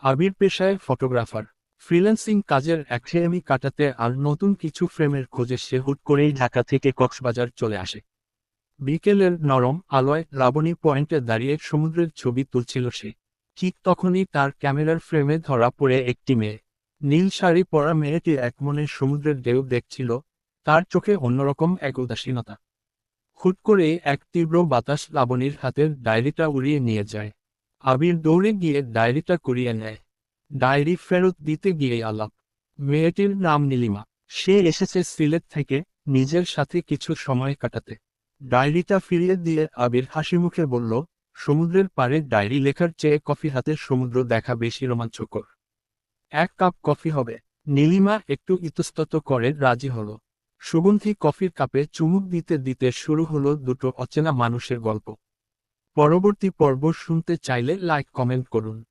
আবির পেশায় photographer. Freelancing কাজের একঘেয়েমি কাটাতে আর নতুন কিছু ফ্রেমের খোঁজে সে হুট করেই ঢাকা থেকে কক্সবাজার চলে আসে। বিকেলের নরম আলোয় লাবণী পয়েন্টে দাঁড়িয়ে সমুদ্রের ছবি তুলছিল সে। ঠিক তখনই তার ক্যামেরার ফ্রেমে ধরা পড়ে একটি মেয়ে। নীল শাড়ি পরা মেয়েটি একমনে সমুদ্রের ঢেউ দেখছিল, তার চোখে অন্যরকম এক উদাসীনতা। হুট করে এক তীব্র বাতাস লাবণীর হাতের ডায়েরিটা উড়িয়ে নিয়ে যায়। আবির দৌড়ে গিয়ে ডায়েরিটা কুড়িয়ে নেয়। ডায়েরি ফেরত দিতে গিয়ে আলাপ। মেয়েটির নাম নীলিমা। সে এসেছে সিলেট থেকে, নিজের সাথে কিছু সময় কাটাতে। ডায়েরিটা ফিরিয়ে দিয়ে আবির হাসিমুখে বলল, সমুদ্রের পাড়ে ডায়েরি লেখার চেয়ে কফি হাতে সমুদ্র দেখা বেশি রোমাঞ্চকর। এক কাপ কফি হবে? নীলিমা একটু ইতস্তত করে রাজি হলো। সুগন্ধি কফির কাপে চুমুক দিতে দিতে শুরু হলো দুটো অচেনা মানুষের গল্প। পরবর্তী পর্ব শুনতে চাইলে লাইক কমেন্ট করুন।